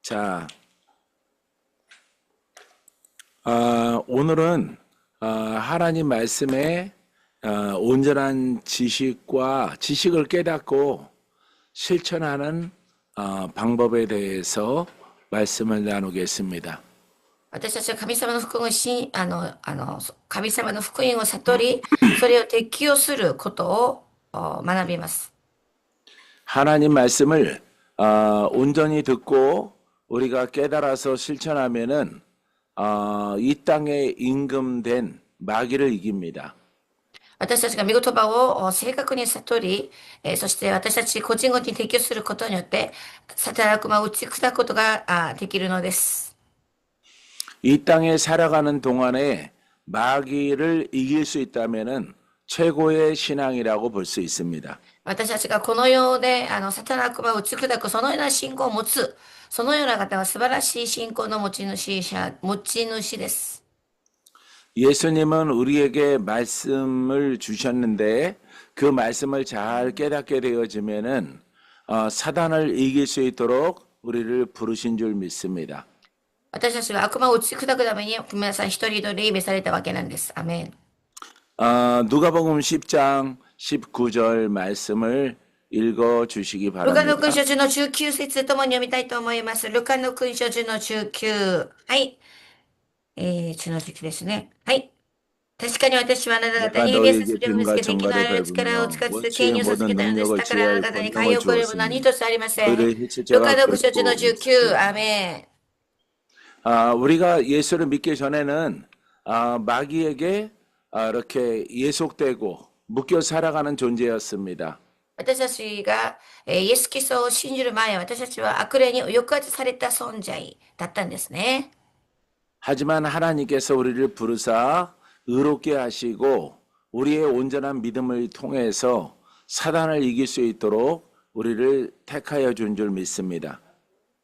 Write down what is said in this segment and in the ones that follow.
자, 오늘은 하나님 말씀에 온전한 지식을 깨닫고 실천하는 방법에 대해서 말씀을 나누겠습니다. 私たちは神様の福音をし、神様の福音を悟り、それを適用することを学びます。 하나님 말씀을 온전히 듣고 우리가 깨달아서 실천하면은 이 땅에 임금된 마귀를 이깁니다. 私たちが御言葉を正確に悟り、そして私たち個人ごとに適用することによって、サタン悪魔を打ち砕くことができるのです。 이 땅에 살아가는 동안에 마귀를 이길 수 있다면은 최고의 신앙이라고 볼 수 있습니다. 私たちがこの世で、サタン悪魔を打ち砕く、そのような信仰を持つ、そのような方は素晴らしい信仰の持ち主です。 예수님은 우리에게 말씀을 주셨는데 그 말씀을 잘 깨닫게 되어지면은 사단을 이길 수 있도록 우리를 부르신 줄 믿습니다. 私たちが悪魔を打ち砕くために、皆さん一人一人礼拝されたわけなんです。アメン。 누가복음 10장 19절 말씀을 읽어 주시기 ルカの 바랍니다. 勲章中の19節ともに読みたいと思います。ルカの勲章中の19。はい。中の説ですね。はい。確かに私はあなた方 내가 にエリアス 너에게 を見つ 빈과 けて生きのあ 정갈을 る力を使って 밟으며 権威を 원수의 授 모든 けたのです。 능력을 だからあな 취할 た方に 권능을 寛容を超えるも何 주었으니 一つありません。 그들의 ル 해치자가 カの勲章中の 결코 19。アメン。 우리가 예수를 믿기 전에는 마귀에게 이렇게 예속되고 묶여 살아가는 존재였습니다. 私たちが、イエス・キリストを信じる前、私たちは悪霊に抑圧された存在だったんですね。 하지만 하나님께서 우리를 부르사 의롭게 하시고 우리의 온전한 믿음을 통해서 사단을 이길 수 있도록 우리를 택하여 준 줄 믿습니다.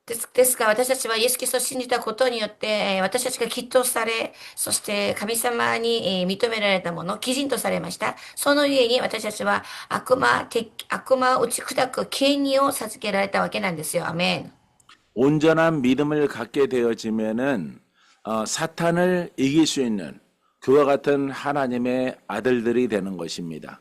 ですが、私たちはイエス・キリストを信じたことによって、私たちが祈祷され、そして神様に認められたもの、基人とされました。そのゆえに私たちは悪魔を打ち砕く権威を授けられたわけなんですよ。アメン。 온전한 믿음을 갖게 되어지면은 사탄을 이길 수 있는 그와 같은 하나님의 아들들이 되는 것입니다.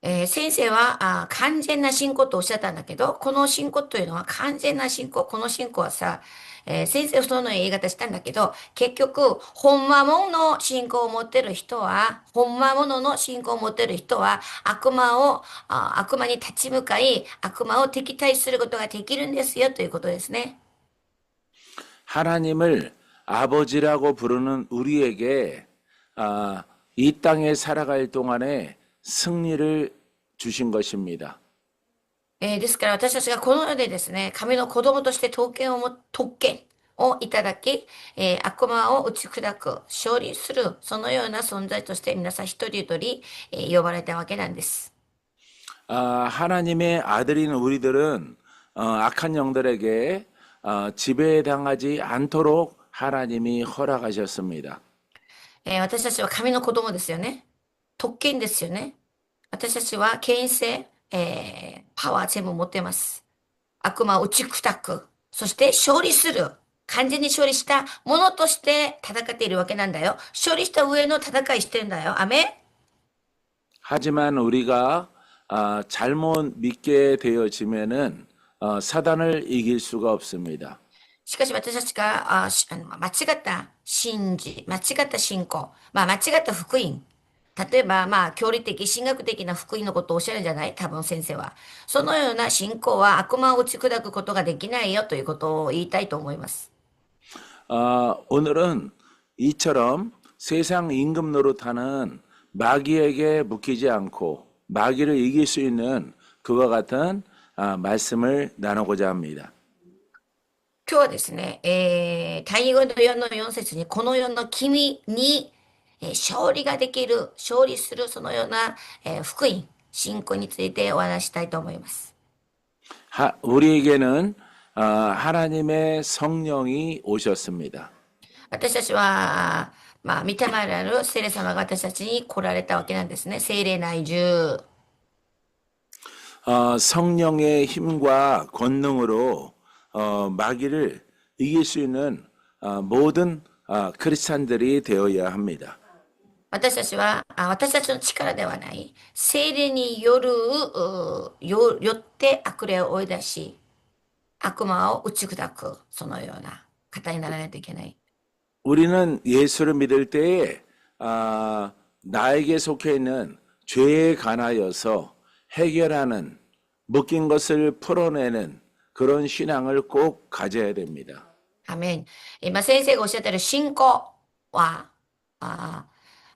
先生は完全な信仰とおっしゃったんだけど、この信仰というのは完全な信仰、この信仰はさ、先生その言い方したんだけど、結局、ほんまもの信仰を持ってる人は、ほんまものの信仰を持ってる人は、悪魔に立ち向かい、悪魔を敵対することができるんですよということですね。 하나님을 아버지라고 부르는 우리에게 이 땅에 살아갈 동안에 승리를 주신 것입니다. ですから私たちがこの世でですね、神の子供として特権をいただき、悪魔を打ち砕く、勝利する、そのような存在として皆さん一人一人、呼ばれたわけなんです。 하나님의 아들인 우리들은 악한 영들에게 지배당하지 않도록 하나님이 허락하셨습니다. 私たちは神の子供ですよね。特権ですよね。私たちは権威性、パワー全部持っています。悪魔を打ち砕く。そして勝利する。完全に勝利したものとして戦っているわけなんだよ。勝利した上の戦いしてるんだよ。アメン。 하지만 우리가 잘못 믿게 되어지면은 사단을 이길 수가 없습니다. しかし私たちが間違った間違った信仰、間違った福音。例えば、教理的、神学的な福音のことをおっしゃるんじゃない多分先生は。そのような信仰は悪魔を打ち砕くことができないよということを言いたいと思います。 오늘은 이처럼 세상 임금 노릇하는 마귀에게 묶이지 않고 마귀를 이길 수 있는 그와 같은 말씀을 나누고자 합니다. 今日はですね、第二語の4の4節に、この世の君に勝利ができる、勝利するそのような福音、信仰についてお話したいと思います。 우리에게는 하나님의 성령이 오셨습니다. 私たちは、御霊である聖霊様が私たちに来られたわけなんですね。聖霊内住。 성령의 힘과 권능으로 마귀를 이길 수 있는 모든 크리스찬들이 되어야 합니다. 私たちは、私たちの力ではない、聖霊による、よって悪霊を追い出し、悪魔を打ち砕く、そのような方にならないといけない。 우리는 예수를 믿을 때에 나에게 속해 있는 죄에 관하여서 해결하는 묶인 것을 풀어내는 그런 신앙을 꼭 가져야 됩니다. アメン。今先生がおっしゃってる信仰は、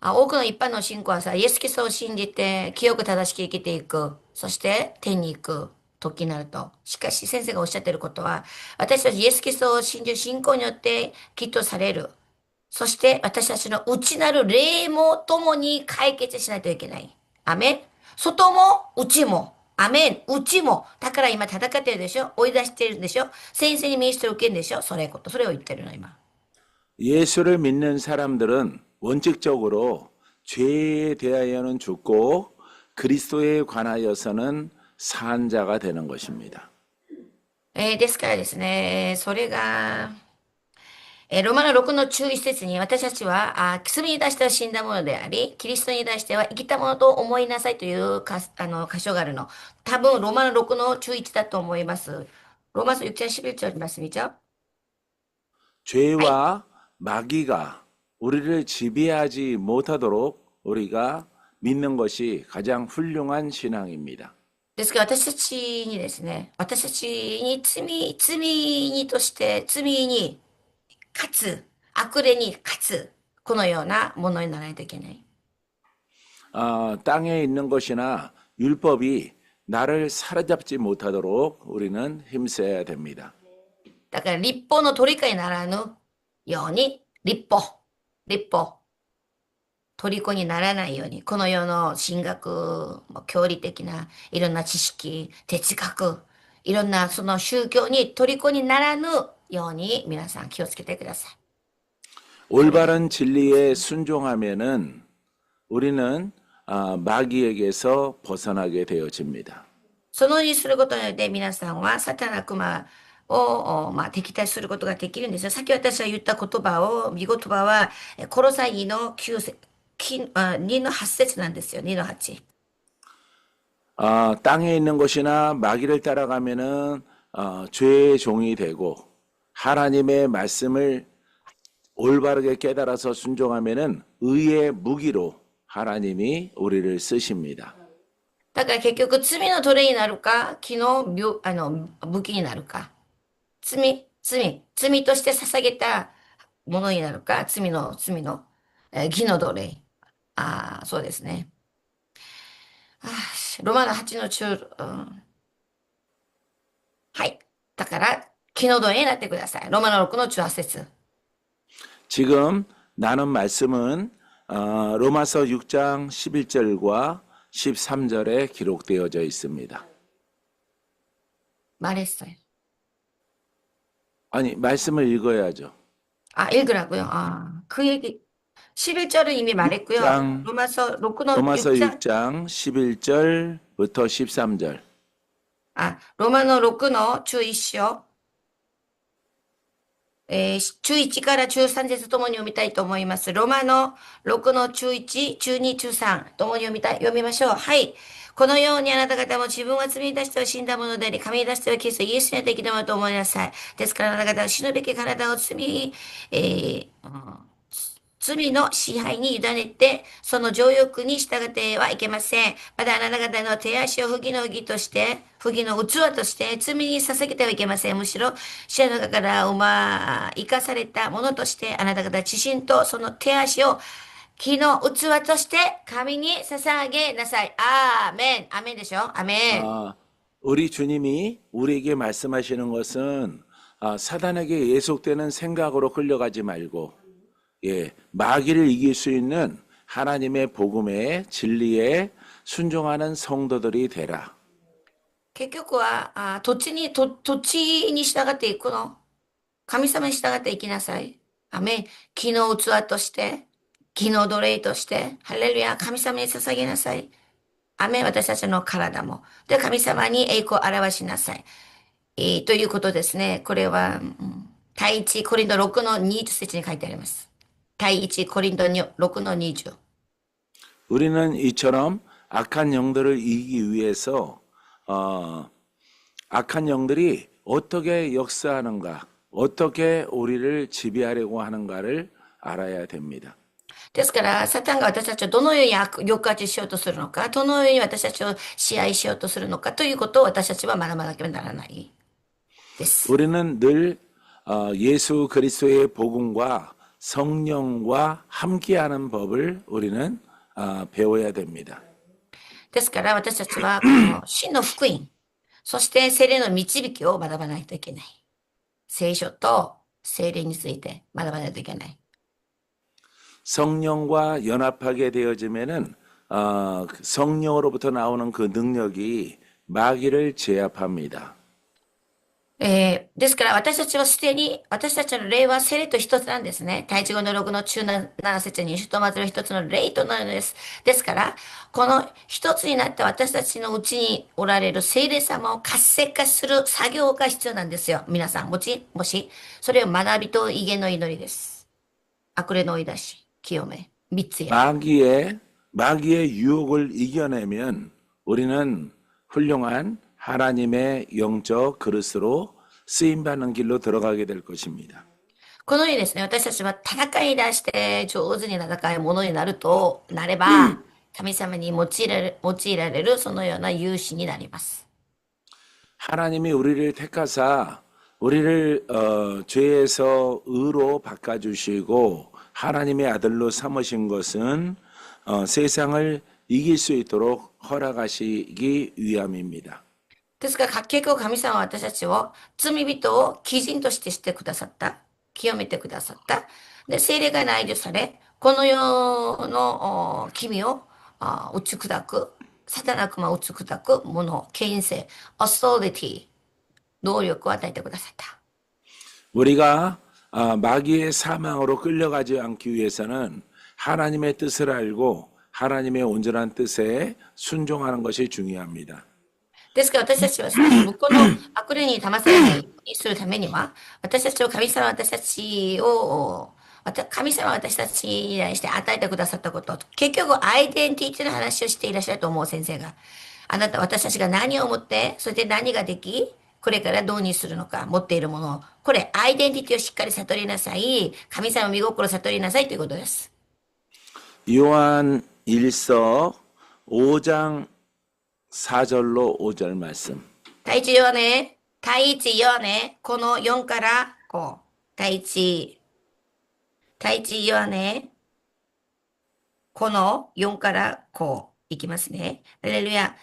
多くの一般の信仰はさ、イエス・キリストを信じて清く正しく生きていく。そして天に行く時になると。しかし先生がおっしゃってることは、私たちイエス・キリストを信じる信仰によってきっとされる。そして私たちの内なる霊も共に解決しないといけない。アメン。外も内も。アメン。内も。だから今戦ってるでしょ。追い出してるでしょ。先生に民主と受けるんでしょ。それを言ってるの今。 예수를 믿는 사람들은 원칙적으로 죄에 대하여는 죽고 그리스도에 관하여서는 산 자가 되는 것입니다. ですからですね、それが、ローマの6の注意節に私たちは、罪に対しては死んだものであり、キリストに対しては生きたものと思いなさいという箇所があるの。多分、ローマの6の注意1だと思います。ローマ書6장 11절 말씀이죠? 죄와 마귀가 우리를 지배하지 못하도록 우리가 믿는 것이 가장 훌륭한 신앙입니다. ですから私たちにですね、私たちに罪にとして、罪に勝つ、悪霊に勝つ、このようなものにならないといけない。 땅에 있는 것이나 율법이 나를 사로잡지 못하도록 우리는 힘써야 됩니다. だから立法の虜にならぬように、立法、虜にならないように、この世の神学、教理的ないろんな知識、哲学、いろんなその宗教に虜にならぬように皆さん気をつけてください。 올바른 진리에 순종하면은 우리는 마귀에게서 벗어나게 되어집니다. そのようにすることによって皆さんはサタン悪魔を、敵対することができるんですよ。さっき私が言った言葉は、コロサイ2の9節、2の8節なんですよ。2の8。 땅에 있는 것이나 마귀를 따라가면은 죄의 종이 되고 하나님의 말씀을 올바르게 깨달아서 순종하면은 의의 무기로 하나님이 우리를 쓰십니다. だから結局罪の奴隷になるか、木の武器になるか。罪として捧げたものになるか、罪の、義の奴隷。そうですね。ロマの8の中、はい。だから、気の奴隷になってください。ロマの6の中8節。 지금 나눈 말씀은 로마서 6장 11절과 13절에 기록되어져 있습니다. 말했어요. 아니, 말씀을 읽어야죠. 읽으라고요. 그 얘기. 11절은 이미 말했고요. 6장, 로마서 로마서 6장 11절부터 13절. ロマの6の中1章。中1から中3節ともに読みたいと思います。ロマの6の中1、中2、中3ともに読みましょう。はい。このようにあなた方も自分は罪に出しては死んだものであり、神に出してはキリストイエスにできたものと思いなさい。ですからあなた方は死ぬべき体を罪の支配に委ねて、その情欲に従ってはいけません。またあなた方の手足を不義の器として、不義の器として罪に捧げてはいけません。むしろ、死者の中から生かされたものとして、あなた方自身とその手足を木の器として神に捧げなさい。アーメン。アーメンでしょアーメン。 우리 주님이 우리에게 말씀하시는 것은 사단에게 예속되는 생각으로 끌려가지 말고 마귀를 이길 수 있는 하나님의 복음의 진리에 순종하는 성도들이 되라. 結局は、土地に従っていくの。神様に従っていきなさい。アメン。木の器として、木の奴隷として、ハレルヤ、神様に捧げなさい。アメン、私たちの体も。で、神様に栄光を表しなさい。ということですね。これは、第一コリント6の20節に書いてあります。第一コリント6の20。 우리는 이처럼 악한 영들을 이기기 위해서 어, 악한 영들이 어떻게 역사하는가, 어떻게 우리를 지배하려고 하는가를 알아야 됩니다. ですから、サタンが私たちをどのように抑圧しようとするのか、どのように私たちを支配しようとするのかということを私たちは学ばなければならないです。 우리는 늘 예수 그리스도의 복음과 성령과 함께하는 법을 우리는 배워야 됩니다. ですから私たちはこの真の福音、そして聖霊の導きを学ばないといけない。聖書と聖霊について学ばないといけない。 성령과 연합하게 되어지면은 성령으로부터 나오는 그 능력이 마귀를 제압합니다. ですから私たちはすでに、私たちの霊は聖霊と一つなんですね。第一語の6の17節に、ひとまずの一つの霊となるのです。ですから、この一つになった私たちのうちにおられる聖霊様を活性化する作業が必要なんですよ。皆さん、もし、それを学びと威厳の祈りです。悪霊の追い出し、清め、三つや。 마귀의 유혹을 이겨내면 우리는 훌륭한 하나님의 영적 그릇으로 쓰임받는 길로 들어가게 될 것입니다. このようにですね、私たちは戦い出して上手に戦いものになれば、神様に用いられるそのような勇士になります。 하나님이 우리를 택하사 우리를 죄에서 의로 바꿔주시고 하나님의 아들로 삼으신 것은 세상을 이길 수 있도록 허락하시기 위함입니다. ですから、結局神様は私たちを罪人を基人としてくださった。清めてくださった。で、聖霊が内助され、この世の君を打ち砕く、サタン悪魔を打ち砕くもの、権威性、オーソリティ、能力を与えてくださった。 우리가 마귀의 사망으로 끌려가지 않기 위해서는 하나님의 뜻을 알고 하나님의 온전한 뜻에 순종하는 것이 중요합니다. ですから私たちはですね、向こうの悪霊に騙されないようにするためには、私たちを神様は私たちに対して与えてくださったこと、結局アイデンティティの話をしていらっしゃると思う先生が。あなた、私たちが何を持って、そして何ができ、これからどうにするのか、持っているものを、これ、アイデンティティをしっかり悟りなさい。神様の御心を悟りなさいということです。 요한 1서 5장 4절로 5절 말씀. 第一ヨハネ、この4から5。第一ヨハネ、この4から5。いきますね。ハレルヤ。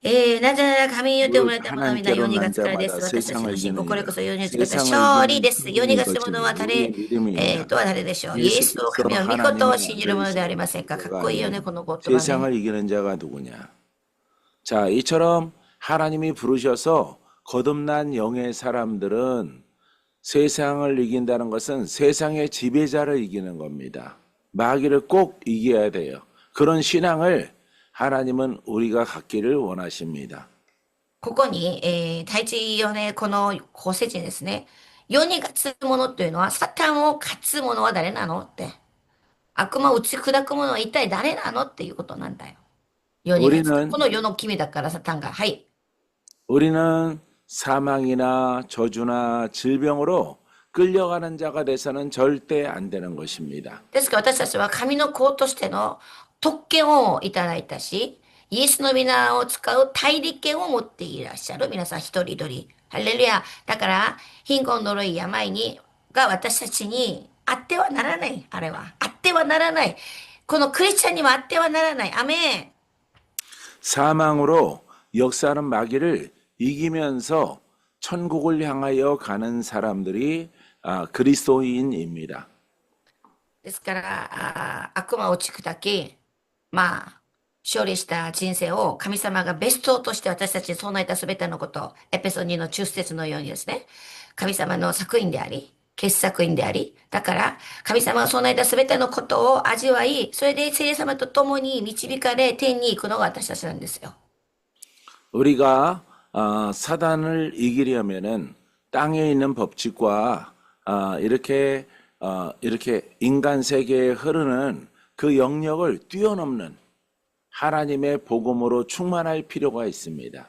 なぜなら神によって生まれたものは皆世にが疲れです。私たちの信仰、これこそ世に疲れた勝利です。世にがする者は誰でしょう。イエスと神の御事を信じる者ではありませんか。かっこいいよね、この言葉ね。 세상을 이기는 자가 누구냐? 자, 이처럼 하나님이 부르셔서 거듭난 영의 사람들은 세상을 이긴다는 것은 세상의 지배자를 이기는 겁니다. 마귀를 꼭 이겨야 돼요. 그런 신앙을 하나님은 우리가 갖기를 원하십니다. ここに、第一ヨハネ、この5節にですね、世に勝つ者というのは、サタンを勝つ者は誰なのって。悪魔を打ち砕く者は一体誰なのっていうことなんだよ。世に勝つ。この世の君だからサタンが。はい。 우리는 사망이나 저주나 질병으로 끌려가는 자가 돼서는 절대 안 되는 것입니다. ですから私たちは神の子としての特権をいただいたし、イエスの皆を使う大力権を持っていらっしゃる皆さん一人一人。ハレルヤ。だから、貧困呪い病が私たちにあってはならない。あれは。あってはならない。このクリスチャンにはあってはならない。アメン。 사망으로 역사하는 마귀를 이기면서 천국을 향하여 가는 사람들이 그리스도인입니다. ですから、悪魔を打ち砕き、勝利した人生を神様がベストとして私たちに備えたすべてのこと、エペソ2の中節のようにですね、神様の作品であり、傑作品であり、だから、神様が備えたすべてのことを味わい、それで聖霊様と共に導かれ天に行くのが私たちなんですよ。 우리가 사단을 이기려면은 땅에 있는 법칙과 이렇게 인간 세계에 흐르는 그 영역을 뛰어넘는 하나님의 복음으로 충만할 필요가 있습니다.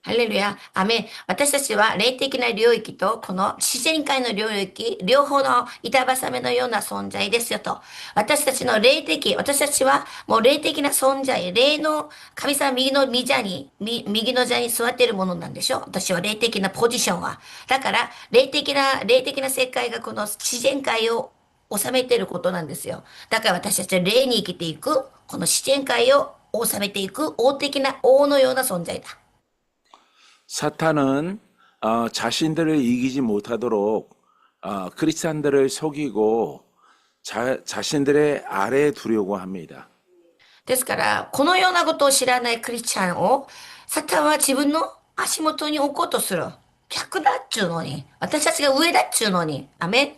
ハレルヤ。アメン。私たちは霊的な領域とこの自然界の領域、両方の板挟みのような存在ですよと。私たちの霊的、私たちはもう霊的な存在、霊の神様右の御座に、右の座に座っているものなんでしょ。私は霊的なポジションは。だから、霊的な世界がこの自然界を治めていることなんですよ。だから私たちは霊に生きていく、この自然界を治めていく王的な王のような存在だ。 사탄은 자신들을 이기지 못하도록 크리스찬들을 속이고 자신들의 아래에 두려고 합니다. ですから、このようなことを知らないクリスチャンを、サタンは自分の足元に置こうとする。逆だっちゅうのに。私たちが上だっちゅうのに。アメン。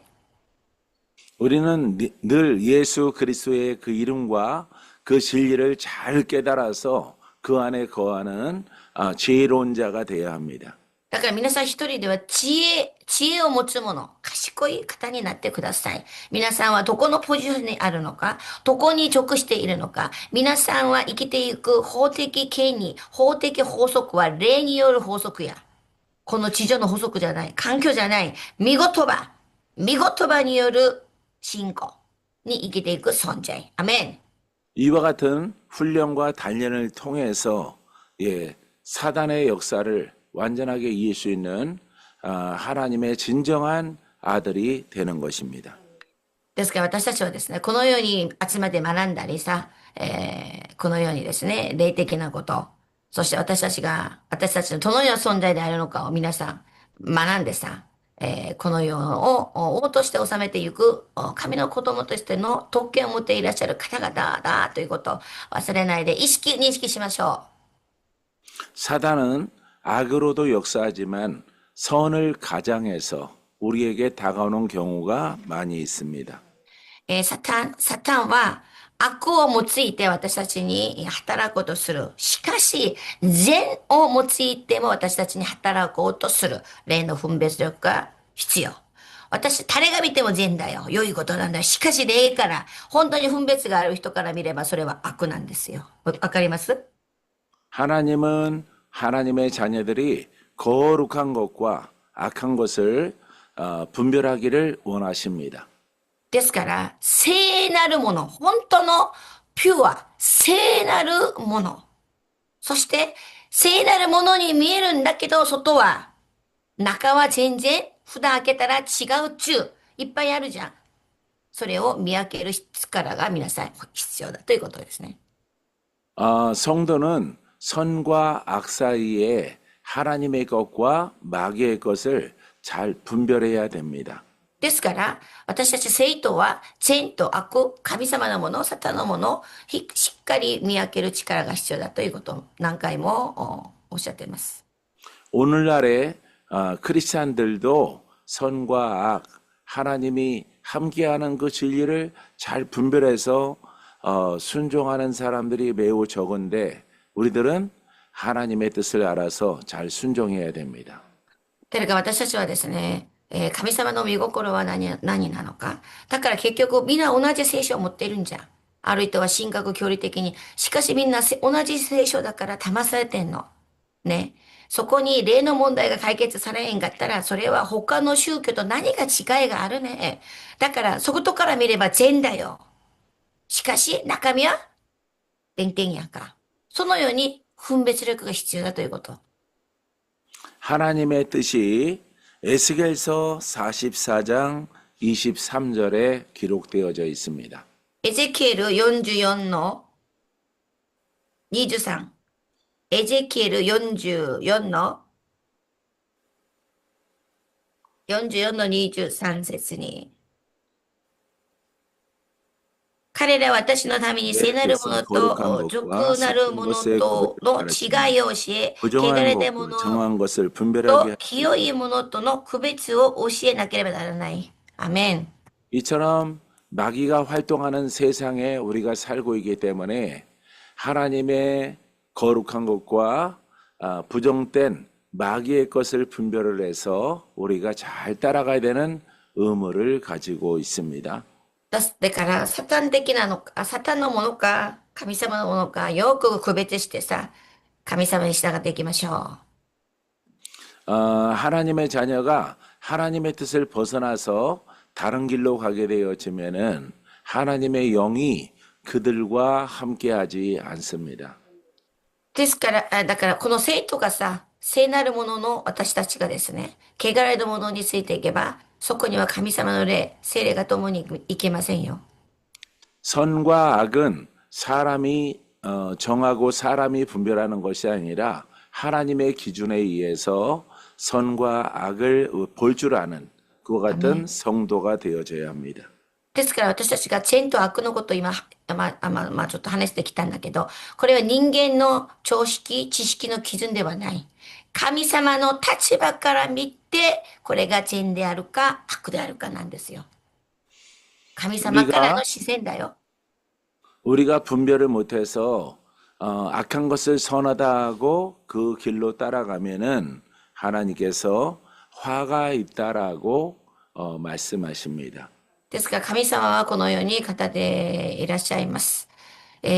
우리는 늘 예수 그리스도의 그 이름과 그 진리를 잘 깨달아서 그 안에 거하는 지혜로운 자가 되어야 합니다. だから皆さん一人では知恵を持つ者、賢い方になってください。皆さんはどこのポジションにあるのか、どこに属しているのか、皆さんは生きていく法的権利、法的法則は霊による法則や。この地上の法則じゃない、環境じゃない、見言葉による信仰に生きていく存在。アメン。 이와 같은 훈련과 단련을 통해서 사단의 역사를 완전하게 이길 수 있는 하나님의 진정한 아들이 되는 것입니다. ですから私たちはですね、このように集まって学んだりさ、このようにですね、霊的なこと、そして私たちのどのような存在であるのかを皆さん学んでさ、この世を王として治めていく神の子供としての特権を持っていらっしゃる方々だということを忘れないで認識しましょう。 사단은 악으로도 역사하지만 선을 가장해서 우리에게 다가오는 경우가 많이 있습니다. サタンは悪を用いて私たちに働こうとする。しかし、善を用いても私たちに働こうとする。霊の分別力が必要。誰が見ても善だよ。良いことなんだよ。しかし霊から、本当に分別がある人から見ればそれは悪なんですよ。わかります？ 하나님은 하나님의 자녀들이 거룩한 것과 악한 것을 분별하기를 원하십니다. ですから、聖なるもの、本当のピュア、聖なるもの。そして、聖なるものに見えるんだけど、外は、中は全然、札開けたら違うっちゅう、いっぱいあるじゃん。それを見分ける力が皆さん必要だということですね。 성도는 선과 악 사이에 하나님의 것과 마귀의 것을 잘 분별해야 됩니다. ですから、私たち生徒は善と悪、神様のもの、サタンのものをしっかり見分ける力が必要だということを何回もおっしゃっています。 오늘날의 크리스찬들도 선과 악, 하나님이 함께하는 그 진리를 잘 분별해서 순종하는 사람들이 매우 적은데 우리들은 하나님의 뜻을 알아서 잘 순종해야 됩니다. 誰か私たちはですね、神様の御心は何なのか。だから結局みんな同じ聖書を持っているんじゃん。ある人は神学距離的に。しかしみんな同じ聖書だから騙されてんの。ね。そこに霊の問題が解決されへんかったら、それは他の宗教と何が違いがあるね。だからそことから見れば善だよ。しかし中身は点々やんか。そのように分別力が必要だということ。 하나님의 뜻이 에스겔서 44장 23절에 기록되어져 있습니다. エゼキエル44の23。エゼキエル44の23節に彼らは私のために聖なるもの 뜻은 거룩한 と 것과 俗なる 섞인 もの 것의 と 구별을 の 가르치며 違いを教え、汚 부정한 れたも 것과 の 정한 것을 분별하게 と 하기 清いものとの区別を教えなければならない。アメン。 이처럼 마귀가 활동하는 세상에 우리가 살고 있기 때문에 하나님의 거룩한 것과 부정된 마귀의 것을 분별을 해서 우리가 잘 따라가야 되는 의무를 가지고 있습니다. だから、サタン的なのか、サタンのものか、神様のものか、よく区別してさ、神様に従っていきましょ 하나님의 자녀가 하나님의 뜻을 벗어나서 다른 길로 가게 되어지면은 하나님의 영이 그들과 함께하지 않습니다. う。ですから、だから、この生徒がさ、聖なるものの私たちがですね、汚れたものについていけば、そこには神様の霊、聖霊が共にいけませんよ。 선과 악은 사람이 정하고 사람이 분별하는 것이 아니라 하나님의 기준에 의해서 선과 악을 볼 줄 아는 그와 같은 성도가 되어져야 합니다. ですから私たちが善と悪のことを今、ちょっと話してきたんだけど、これは人間の常識、知識の基準ではない。神様の立場から見て、これが善であるか悪であるかなんですよ。神様からの 우리가 視線だよ。 우리가 분별을 못해서 악한 것을 선하다 하고 그 길로 따라가면은 하나님께서 화가 있다라고 말씀하십니다. ですから神様はこのように方でいらっしゃいます。だ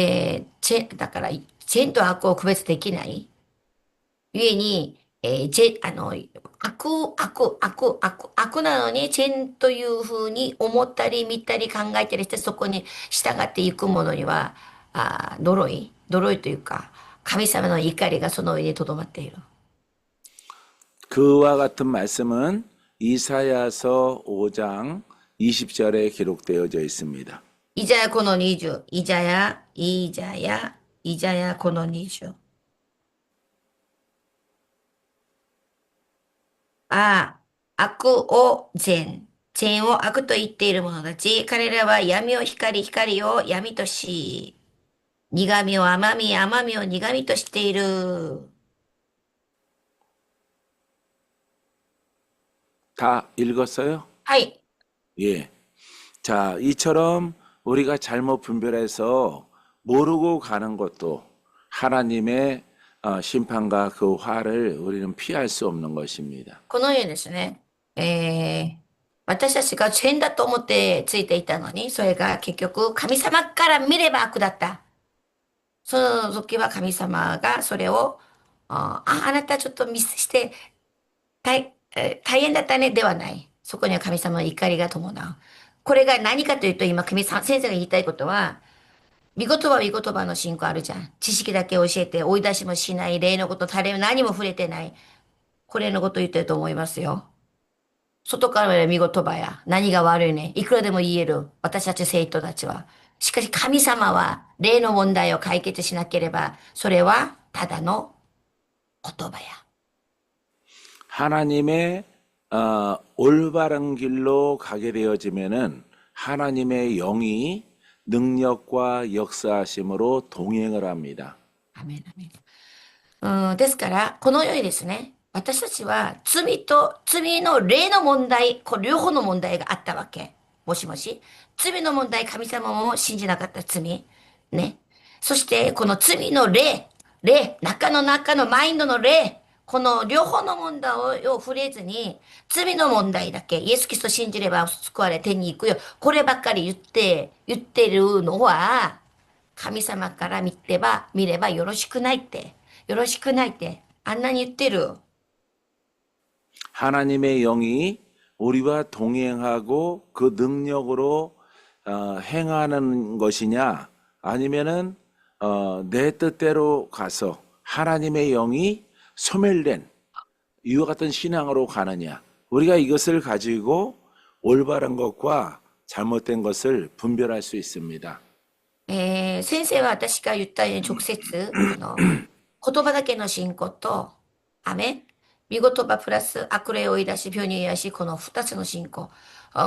から、善と悪を区別できない。故に、悪なのに、善というふうに思ったり見たり考えたりして、そこに従っていくものには、呪いというか、神様の怒りがその上に留まっている。 그와 같은 말씀은 이사야서 5장 20절에 기록되어져 있습니다. イザヤこの20、イザヤこの20。悪を善、善を悪と言っている者たち、彼らは闇を光、光を闇とし、苦味を甘み、甘みを苦味としている。 다 읽었어요? はい。 예. 자, 이처럼 우리가 잘못 분별해서 모르고 가는 것도 하나님의 심판과 그 화를 우리는 피할 수 없는 것입니다. このようにですね、私たちが善だと思ってついていたのに、それが結局神様から見れば悪だった。その時は神様がそれを、あなたちょっとミスして大変だったねではない。そこには神様の怒りが伴う。これが何かというと、今、先生が言いたいことは、見言葉の信仰あるじゃん。知識だけ教えて追い出しもしない、霊のこと、何も触れてない。これのこと言ってると思いますよ。外からは見言葉や、何が悪いね。いくらでも言える。私たち生徒たちは。しかし神様は、霊の問題を解決しなければ、それはただの言葉や。 하나님의 올바른 길로 가게 되어지면은 하나님의 영이 능력과 역사하심으로 동행을 합니다. アメン、アメン。ですから、このようにですね、私たちは罪の霊の問題、これ両方の問題があったわけ。もしもし。罪の問題、神様も信じなかった罪。ね。そして、この罪の霊、中のマインドの霊、この両方の問題を触れずに、罪の問題だけ、イエス・キリストを信じれば救われ天に行くよ。こればっかり言ってるのは、神様から見ればよろしくないって、あんなに言ってる。 하나님의 영이 우리와 동행하고 그 능력으로 행하는 것이냐 아니면은 내 뜻대로 가서 하나님의 영이 소멸된 이와 같은 신앙으로 가느냐 우리가 이것을 가지고 올바른 것과 잘못된 것을 분별할 수 있습니다. 先生は私が言ったように直接、言葉だけの信仰と、アメン、見言葉プラス悪霊を追い出し、病に癒し、この二つの信仰。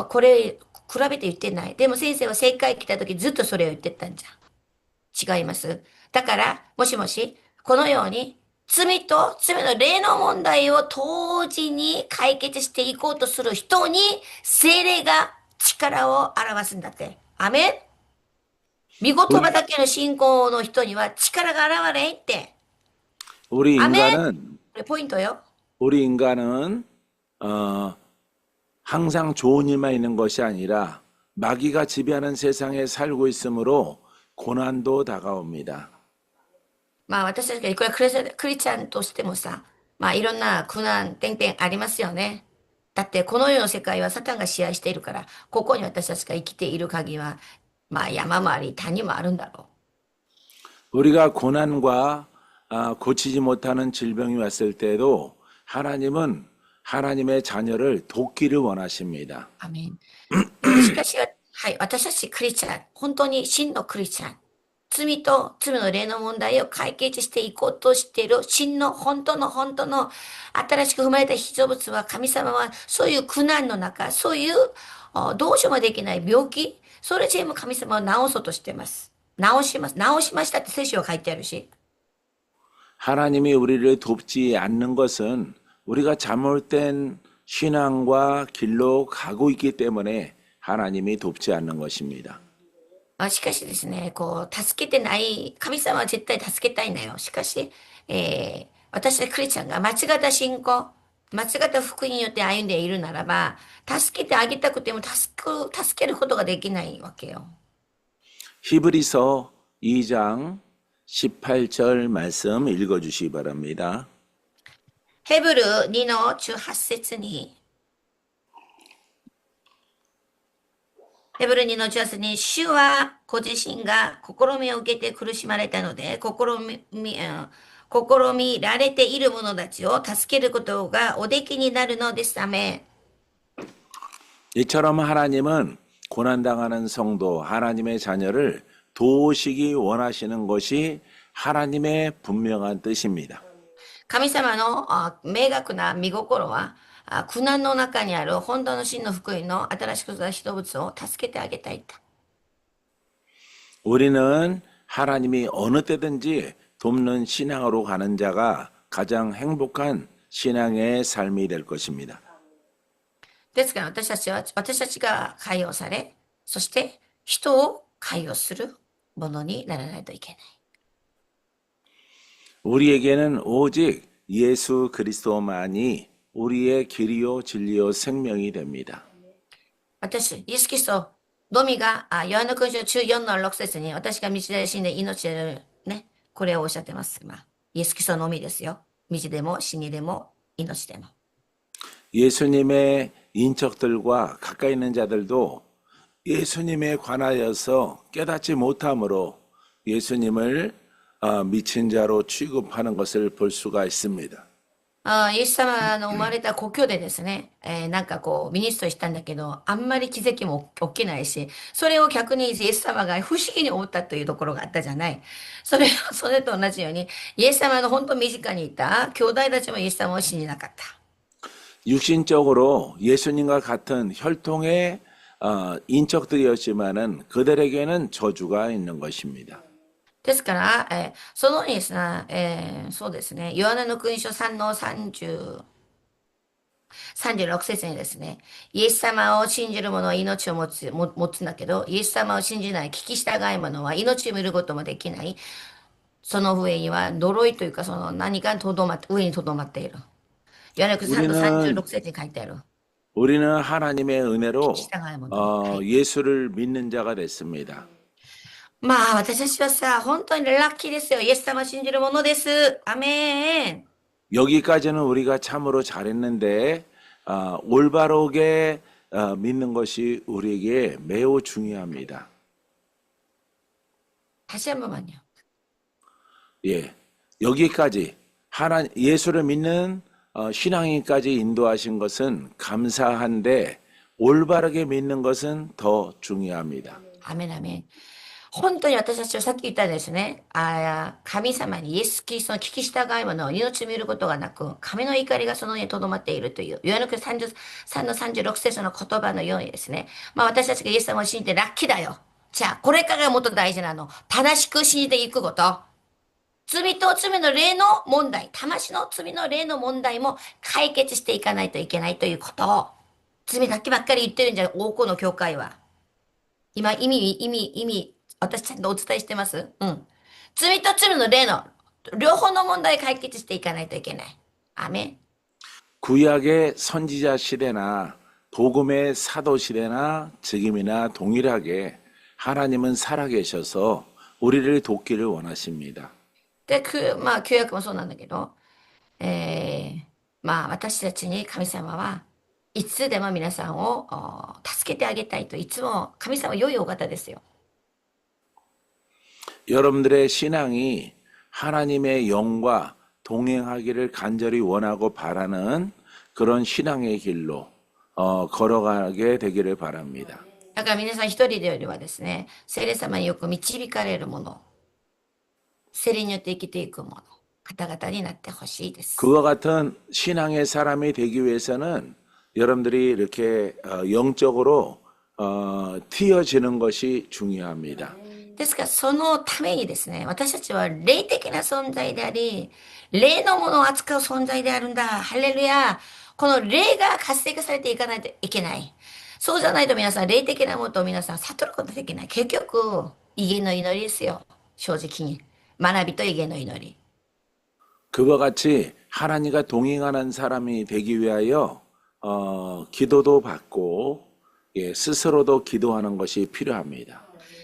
これ、比べて言ってない。でも先生は正解来た時ずっとそれを言ってたんじゃん。違います。だから、もしもし、このように、罪と罪の霊の問題を同時に解決していこうとする人に、聖霊が力を表すんだって。アメン。見言葉だけの信仰の人には力が現れんって。 우리 アメン。 인간은 これポイントよ。 우리 인간은 어, 항상 좋은 일만 있는 것이 아니라 마귀가 지배하는 세상에 살고 있으므로 고난도 다가옵니다. まあ私たちがいくらクリスチャンとしてもさ、まあいろんな苦難、点々ありますよね。だってこの世の世界はサタンが支配しているから、ここに私たちが生きている限りは、まあ山もあり谷もあるんだろ 우리가 고난과 고치지 못하는 질병이 왔을 때도 하나님은 하나님의 자녀를 돕기를 원하십니다. う。アメン。しかし、はい、私たちクリスチャン、本当に真のクリスチャン、罪と罪の霊の問題を解決していこうとしている真の本当の新しく生まれた被造物は神様はそういう苦難の中、そういうどうしようもできない病気、それ全部神様は治そうとしています。治します。治しましたって聖書は書いてあるし。 하나님이 우리를 돕지 않는 것은 우리가 잘못된 신앙과 길로 가고 있기 때문에 하나님이 돕지 않는 것입니다. しかしですね、こう、助けてない、神様は絶対助けたいんだよ。しかし、私たちクリスチャンが間違った信仰、間違った福音によって歩んでいるならば、助けてあげたくても助けることができないわけよ。 히브리서 2장 18절 말씀 읽어주시기 바랍니다. ヘブル2の18節に、ヘブル2の18節に、主はご自身が試みを受けて苦しまれたので、試みられている者たちを助けることがおできになるのですため、 이처럼 하나님은 고난당하는 성도, 하나님의 자녀를 도우시기 원하시는 것이 하나님의 분명한 뜻입니다. 神様の明確な見心は、苦難の中にある本当の真の福音の新しく育った人物を助けてあげたいと。 우리는 하나님이 어느 때든지 돕는 신앙으로 가는 자가 가장 행복한 신앙의 삶이 될 것입니다. ですから私たちが解放され、そして人を解放するものにならないといけない。 우리에게는 오직 예수 그리스도만이 우리의 길이요 진리요 생명이 됩니다. 私、イエス・キリストのみが、ヨハネ福音書14の6節に、私が道で死んで命であるね、これをおっしゃってます。まあ、イエス・キリストのみですよ。道でも死にでも命でも。 예수님의 인척들과 가까이 있는 자들도 예수님에 관하여서 깨닫지 못함으로 예수님을 미친 자로 취급하는 것을 볼 수가 있습니다. イエス様の生まれた故郷でですね、なんかこう、ミニストしたんだけど、あんまり奇跡も起きないし、それを逆にイエス様が不思議に思ったというところがあったじゃない。それと同じように、イエス様の本当身近にいた兄弟たちもイエス様を信じなかった。 육신적으로 예수님과 같은 혈통의 인척들이었지만은 그들에게는 저주가 있는 것입니다. ですから、そのですね、そうですね、ヨハネの福音書3の36節にですね、イエス様を信じる者は命を持つんだけど、イエス様を信じない、聞き従い者は命を見ることもできない。その上には呪いというか、その何か上にとどまっている。ヨハネの3の36節に書いてある。 우리는 하나님의 은혜로 聞き従い者。はい。 예수를 믿는 자가 됐습니다. まあ、私たちはさ、本当にラッキーですよ。イエス様を信じるものです。アメン。 여기까지는 우리가 참으로 잘했는데 올바르게 믿는 것이 우리에게 매우 중요합니다. 다시 한 번만요. 예, 여기까지 예수를 믿는 신앙인까지 인도하신 것은 감사한데 올바르게 믿는 것은 더 중요합니다. 아멘, 아멘. 本当に私たちはさっき言ったんですね。神様にイエス・キリストの聞き従いものを命を見ることがなく、神の怒りがその上に留まっているという、ヨハネの33の36節の言葉のようにですね。まあ私たちがイエス様を信じてラッキーだよ。じゃあ、これからがもっと大事なの。正しく信じていくこと。罪と罪の霊の問題、魂の罪の霊の問題も解決していかないといけないということを、罪だけばっかり言ってるんじゃない、多くの教会は。今、意味、私ちゃんとお伝えしてます。うん。罪と罪の霊の、両方の問題解決していかないといけない。アメン。 구약의 선지자 시대나 복음의 사도 시대나 지금이나 동일하게 하나님은 살아계셔서 우리를 돕기를 원하십니다. で、まあ、旧約もそうなんだけど、まあ、私たちに神様はいつでも皆さんを助けてあげたいといつも神様は良いお方ですよ。 여러분들의 신앙이 하나님의 영과 동행하기를 간절히 원하고 바라는 그런 신앙의 길로 걸어가게 되기를 바랍니다. だから皆さん一人でよりはですね、聖霊様によく導かれるもの、聖霊によって生きていくもの、方々になってほしいです。 그와 같은 신앙의 사람이 되기 위해서는 여러분들이 이렇게 영적으로 튀어지는 것이 중요합니다. ですから、そのためにですね、私たちは霊的な存在であり、霊のものを扱う存在であるんだ。ハレルヤ。この霊が活性化されていかないといけない。そうじゃないと皆さん、霊的なものを皆さん悟ることできない。結局、威厳の祈りですよ。正直に。学びと威厳の祈り。 그와 같이 하나님과 동행하는 사람이 되기 위하여 기도도 받고 스스로도 기도하는 것이 필요합니다.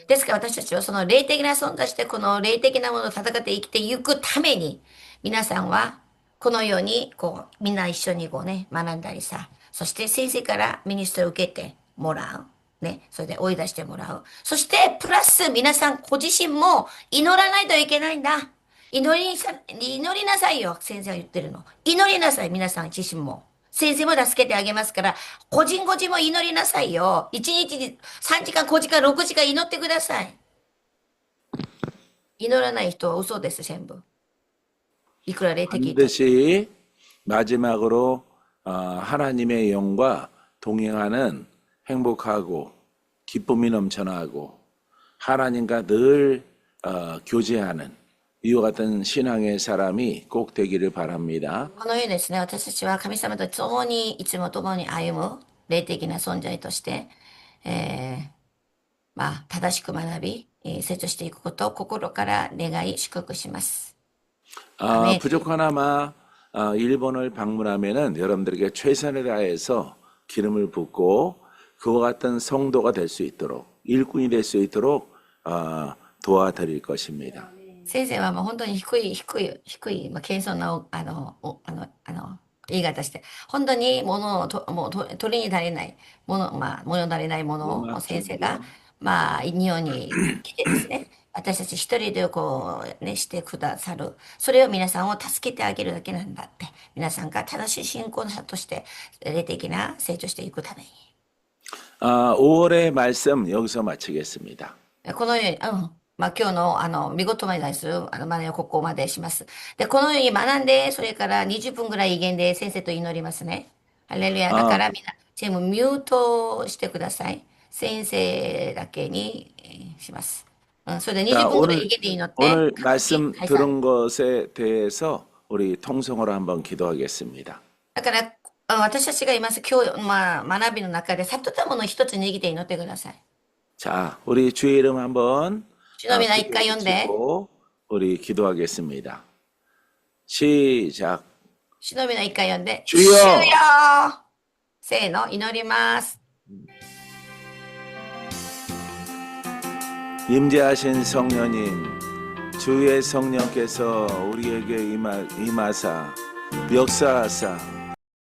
ですから私たちはその霊的な存在して、この霊的なものを戦って生きていくために、皆さんはこのように、みんな一緒にね、学んだりさ、そして先生からミニストを受けてもらう。ね、それで追い出してもらう。そして、プラス皆さんご自身も祈らないといけないんだ。祈りなさいよ、先生が言ってるの。祈りなさい、皆さん自身も。先生も助けてあげますから、個人も祈りなさいよ。1日に3時間、5時間、6時間祈ってください。祈らない人は嘘です、全部。いくら霊的。 반드시 마지막으로 하나님의 영과 동행하는 행복하고 기쁨이 넘쳐나고 하나님과 늘 교제하는 이와 같은 신앙의 사람이 꼭 되기를 바랍니다. このようにですね、私たちは神様と共に、いつも共に歩む霊的な存在として、まあ、正しく学び、成長していくことを心から願い、祝福します。 아멘. 부족하나마 일본을 방문하면은 여러분들에게 최선을 다해서 기름을 붓고 그와 같은 성도가 될 수 있도록 일꾼이 될 수 있도록 도와드릴 것입니다. 先生はもう本当に低い、まあ、謙遜な、言い方して、本当に物をもう取りに足りないもの、まあ、物足りないものを先生が、まあ、日本に来てですね、私たち一人でしてくださる。それを皆さんを助けてあげるだけなんだって。皆さんが正しい信仰者として、霊的な成長していくために。 5월의 말씀 여기서 마치겠습니다. このように、まあ、今日の、見事に対する、学びをここまでします。で、このように学んで、それから20分ぐらい威厳で先生と祈りますね。ハレルヤ。だからみんな、全部ミュートしてください。先生だけにします。それで20分ぐらい威厳で祈って。 오늘 말씀 들은 것에 대해서 우리 통성으로 한번 기도하겠습니다. だから、私たちがいます、今日、まあ、学びの中で、悟ったものを一つ握って祈ってください。 자, 우리 주의 이름 한번 主の皆一回読んで、 우리 기도하겠습니다. 시작. 主の皆一回読んで、 주여! せーの、祈ります。 임재하신 성령님, 주의 성령께서 우리에게 임하사 역사하사